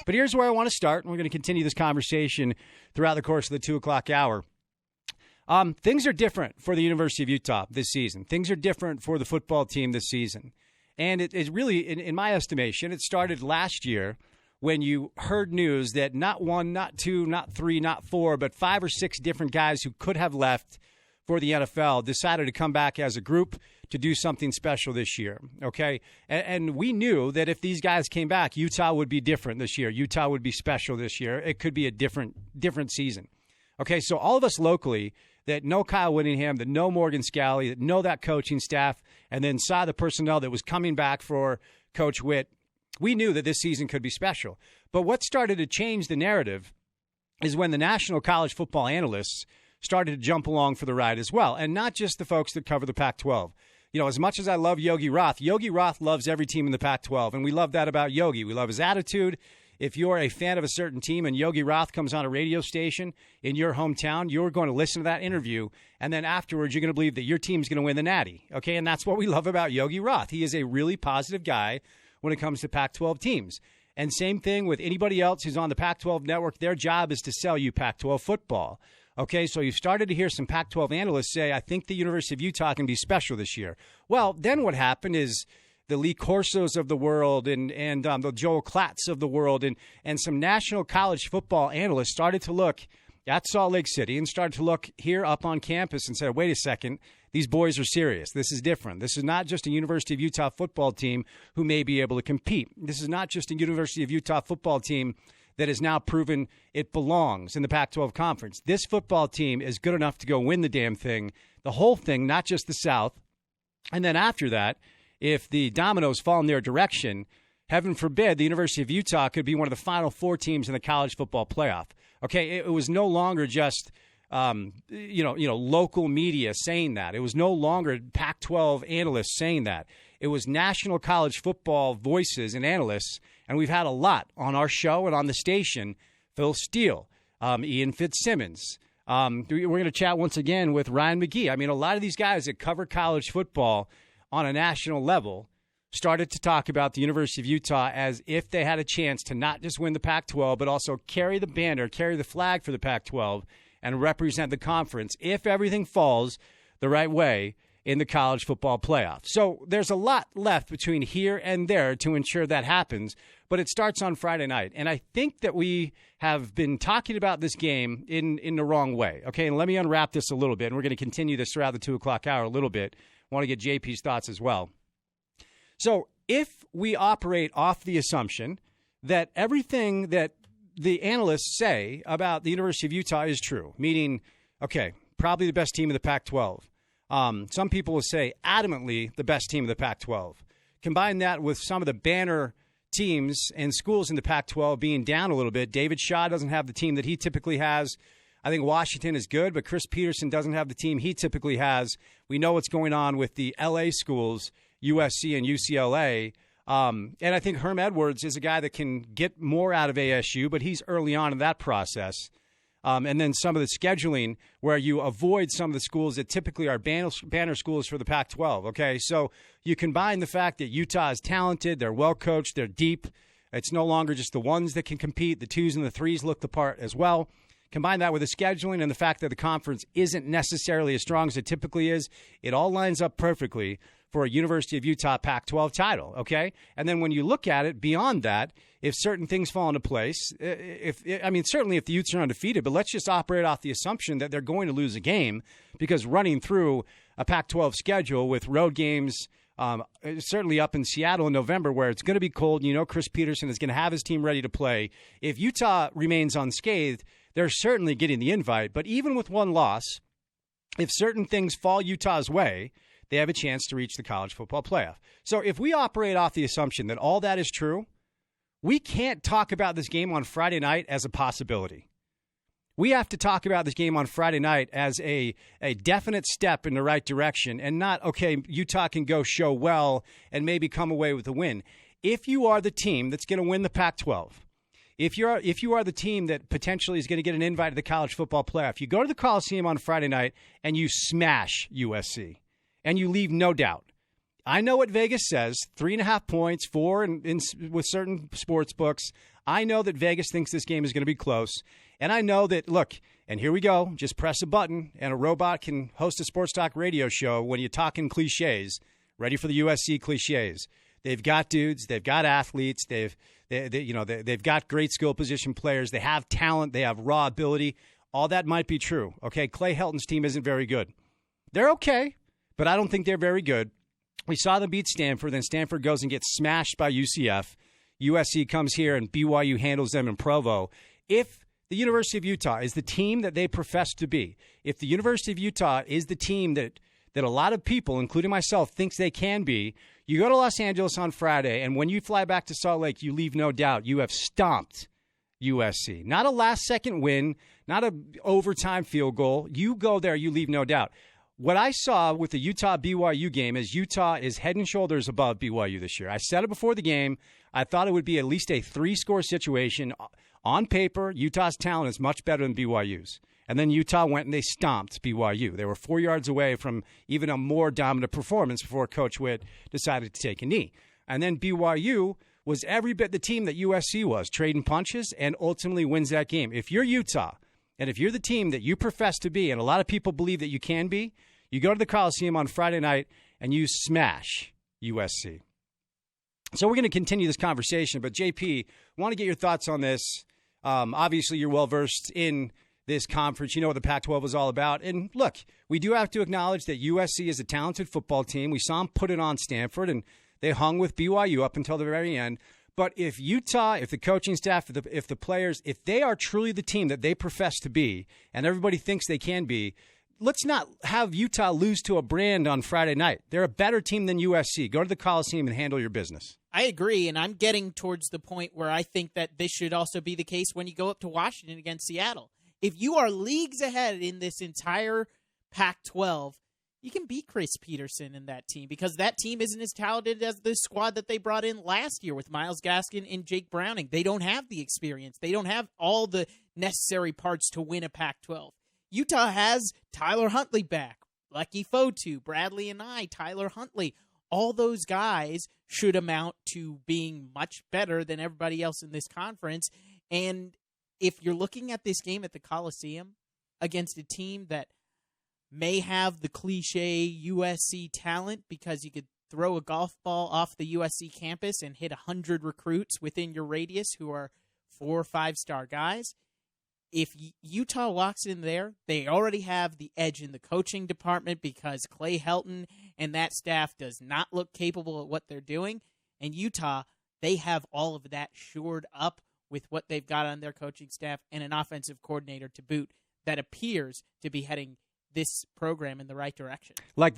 But here's where I want to start, and we're going to continue this conversation throughout the course of the 2 o'clock hour. Things are different for the University of Utah this season. Things are different for the football team this season. And it is really, in my estimation, it started last year when you heard news that not one, not two, not three, not four, but 5 or 6 different guys who could have left for the NFL decided to come back as a group to do something special this year, okay? And we knew that if these guys came back, Utah would be different this year. Utah would be special this year. It could be a different season. Okay, so all of us locally that know Kyle Whittingham, that know Morgan Scalley, that know that coaching staff, and then saw the personnel that was coming back for Coach Witt, we knew that this season could be special. But what started to change the narrative is when the national college football analysts started to jump along for the ride as well, and not just the folks that cover the Pac-12. You know, as much as I love Yogi Roth loves every team in the Pac-12, and we love that about Yogi. We love his attitude. If you're a fan of a certain team and Yogi Roth comes on a radio station in your hometown, you're going to listen to that interview, and then afterwards you're going to believe that your team's going to win the Natty, okay? And that's what we love about Yogi Roth. He is a really positive guy when it comes to Pac-12 teams. And same thing with anybody else who's on the Pac-12 network. Their job is to sell you Pac-12 football. Okay, so you started to hear some Pac-12 analysts say, I think the University of Utah can be special this year. Well, then what happened is the Lee Corsos of the world and the Joel Klatz of the world and some national college football analysts started to look at Salt Lake City and started to look here up on campus and said, wait a second, these boys are serious. This is different. This is not just a University of Utah football team who may be able to compete. This is not just a University of Utah football team that has now proven it belongs in the Pac-12 conference. This football team is good enough to go win the damn thing, the whole thing, not just the South. And then after that, if the dominoes fall in their direction, heaven forbid, the University of Utah could be one of the final 4 teams in the college football playoff. Okay, it was no longer just local media saying that. It was no longer Pac-12 analysts saying that. It was national college football voices and analysts, and we've had a lot on our show and on the station. Phil Steele, Ian Fitzsimmons. We're going to chat once again with Ryan McGee. I mean, a lot of these guys that cover college football on a national level started to talk about the University of Utah as if they had a chance to not just win the Pac-12, but also carry the banner, carry the flag for the Pac-12, and represent the conference if everything falls the right way in the college football playoff. So there's a lot left between here and there to ensure that happens, but it starts on Friday night. And I think that we have been talking about this game in the wrong way. Okay, and let me unwrap this a little bit, and we're going to continue this throughout the 2 o'clock hour a little bit. I want to get JP's thoughts as well. So if we operate off the assumption that everything that the analysts say about the University of Utah is true, meaning, okay, probably the best team in the Pac-12. Some people will say adamantly the best team of the Pac-12. Combine that with some of the banner teams and schools in the Pac-12 being down a little bit. David Shaw doesn't have the team that he typically has. I think Washington is good, but Chris Peterson doesn't have the team he typically has. We know what's going on with the L.A. schools, USC and UCLA. And I think Herm Edwards is a guy that can get more out of ASU, but he's early on in that process. And then some of the scheduling where you avoid some of the schools that typically are banner schools for the Pac-12, okay? So you combine the fact that Utah is talented, they're well-coached, they're deep. It's no longer just the ones that can compete. The 2s and the 3s look the part as well. Combine that with the scheduling and the fact that the conference isn't necessarily as strong as it typically is. It all lines up perfectly for a University of Utah Pac-12 title, okay? And then when you look at it beyond that, if certain things fall into place, certainly if the Utes are undefeated, but let's just operate off the assumption that they're going to lose a game because running through a Pac-12 schedule with road games, certainly up in Seattle in November where it's going to be cold, and Chris Peterson is going to have his team ready to play. If Utah remains unscathed, they're certainly getting the invite. But even with one loss, if certain things fall Utah's way, they have a chance to reach the college football playoff. So if we operate off the assumption that all that is true, we can't talk about this game on Friday night as a possibility. We have to talk about this game on Friday night as a definite step in the right direction and not, okay, Utah can go show well and maybe come away with a win. If you are the team that's going to win the Pac-12, if you are the team that potentially is going to get an invite to the college football playoff, you go to the Coliseum on Friday night and you smash USC and you leave no doubt. I know what Vegas says, 3.5 points, 4 with certain sports books. I know that Vegas thinks this game is going to be close. And I know that, look, and here we go, just press a button and a robot can host a sports talk radio show when you're talking cliches, ready for the USC cliches. They've got dudes, they've got athletes, they've got great skill position players, they have talent, they have raw ability. All that might be true. Okay, Clay Helton's team isn't very good. They're okay, but I don't think they're very good. We saw them beat Stanford, then Stanford goes and gets smashed by UCF. USC comes here and BYU handles them in Provo. If the University of Utah is the team that they profess to be, if the University of Utah is the team that a lot of people, including myself, thinks they can be, you go to Los Angeles on Friday, and when you fly back to Salt Lake, you leave no doubt you have stomped USC. Not a last-second win, not an overtime field goal. You go there, you leave no doubt. What I saw with the Utah-BYU game is Utah is head and shoulders above BYU this year. I said it before the game. I thought it would be at least a 3-score situation. On paper, Utah's talent is much better than BYU's. And then Utah went and they stomped BYU. They were 4 yards away from even a more dominant performance before Coach Witt decided to take a knee. And then BYU was every bit the team that USC was, trading punches, and ultimately wins that game. If you're Utah, and if you're the team that you profess to be, and a lot of people believe that you can be, you go to the Coliseum on Friday night and you smash USC. So we're going to continue this conversation, but JP, I want to get your thoughts on this. Obviously, you're well-versed in this conference. You know what the Pac-12 is all about. And look, we do have to acknowledge that USC is a talented football team. We saw them put it on Stanford, and they hung with BYU up until the very end. But if Utah, if the coaching staff, if the players, if they are truly the team that they profess to be, and everybody thinks they can be, let's not have Utah lose to a brand on Friday night. They're a better team than USC. Go to the Coliseum and handle your business. I agree, and I'm getting towards the point where I think that this should also be the case when you go up to Washington against Seattle. If you are leagues ahead in this entire Pac-12, you can beat Chris Peterson and that team because that team isn't as talented as the squad that they brought in last year with Myles Gaskin and Jake Browning. They don't have the experience. They don't have all the necessary parts to win a Pac-12. Utah has Tyler Huntley back, Lucky Fotu, Bradley and Tyler Huntley. All those guys should amount to being much better than everybody else in this conference. And if you're looking at this game at the Coliseum against a team that may have the cliche USC talent because you could throw a golf ball off the USC campus and hit 100 recruits within your radius who are 4 or 5-star guys, if Utah walks in there, they already have the edge in the coaching department because Clay Helton and that staff does not look capable at what they're doing. And Utah, they have all of that shored up with what they've got on their coaching staff and an offensive coordinator to boot that appears to be heading this program in the right direction. Like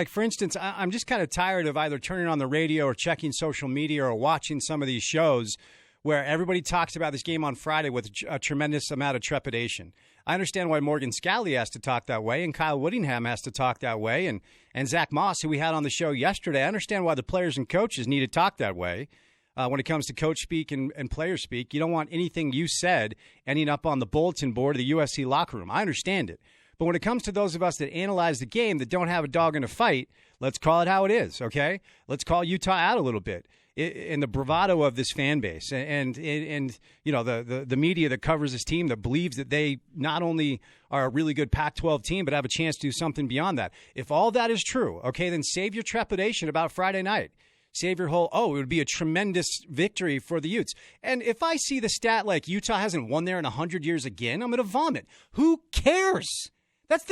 for instance, I'm just kind of tired of either turning on the radio or checking social media or watching some of these shows where everybody talks about this game on Friday with a tremendous amount of trepidation. I understand why Morgan Scalley has to talk that way and Kyle Whittingham has to talk that way and Zach Moss, who we had on the show yesterday. I understand why the players and coaches need to talk that way. When it comes to coach speak and player speak, you don't want anything you said ending up on the bulletin board of the USC locker room. I understand it. But when it comes to those of us that analyze the game that don't have a dog in a fight, let's call it how it is, okay? Let's call Utah out a little bit in the bravado of this fan base and you know the media that covers this team that believes that they not only are a really good Pac-12 team but have a chance to do something beyond that. If all that is true, okay, then save your trepidation about Friday night. Save your whole, it would be a tremendous victory for the Utes. And if I see the stat like Utah hasn't won there in 100 years again, I'm going to vomit. Who cares?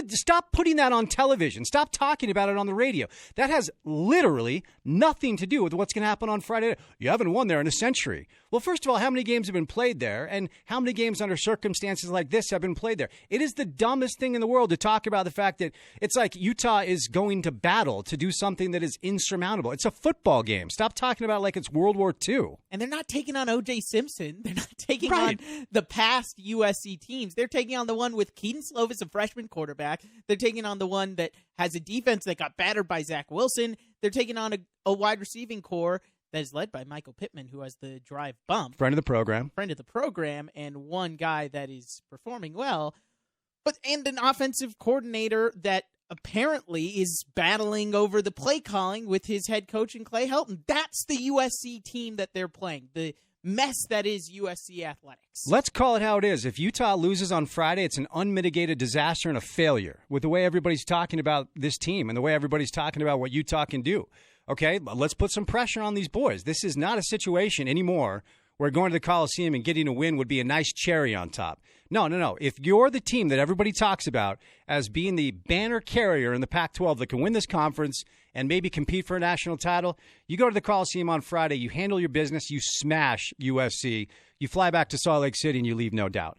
Stop putting that on television. Stop talking about it on the radio. That has literally nothing to do with what's going to happen on Friday. You haven't won there in a century. Well, first of all, how many games have been played there? And how many games under circumstances like this have been played there? It is the dumbest thing in the world to talk about the fact that it's like Utah is going to battle to do something that is insurmountable. It's a football game. Stop talking about it like it's World War II. And they're not taking on O.J. Simpson. They're not taking on the past USC teams. They're taking on the one with Keaton Slovis, a freshman quarterback. They're taking on the one that has a defense that got battered by Zach Wilson. They're taking on a wide receiving core that is led by Michael Pittman, who has the drive bump. Friend of the program, and one guy that is performing well, and an offensive coordinator that apparently is battling over the play calling with his head coach and Clay Helton. That's the USC team that they're playing. The mess that is USC athletics. Let's call it how it is. If Utah loses on Friday, it's an unmitigated disaster and a failure with the way everybody's talking about this team and the way everybody's talking about what Utah can do. Okay, let's put some pressure on these boys. This is not a situation anymore where going to the Coliseum and getting a win would be a nice cherry on top. No. If you're the team that everybody talks about as being the banner carrier in the Pac-12 that can win this conference and maybe compete for a national title, you go to the Coliseum on Friday, you handle your business, you smash USC, you fly back to Salt Lake City, and you leave no doubt.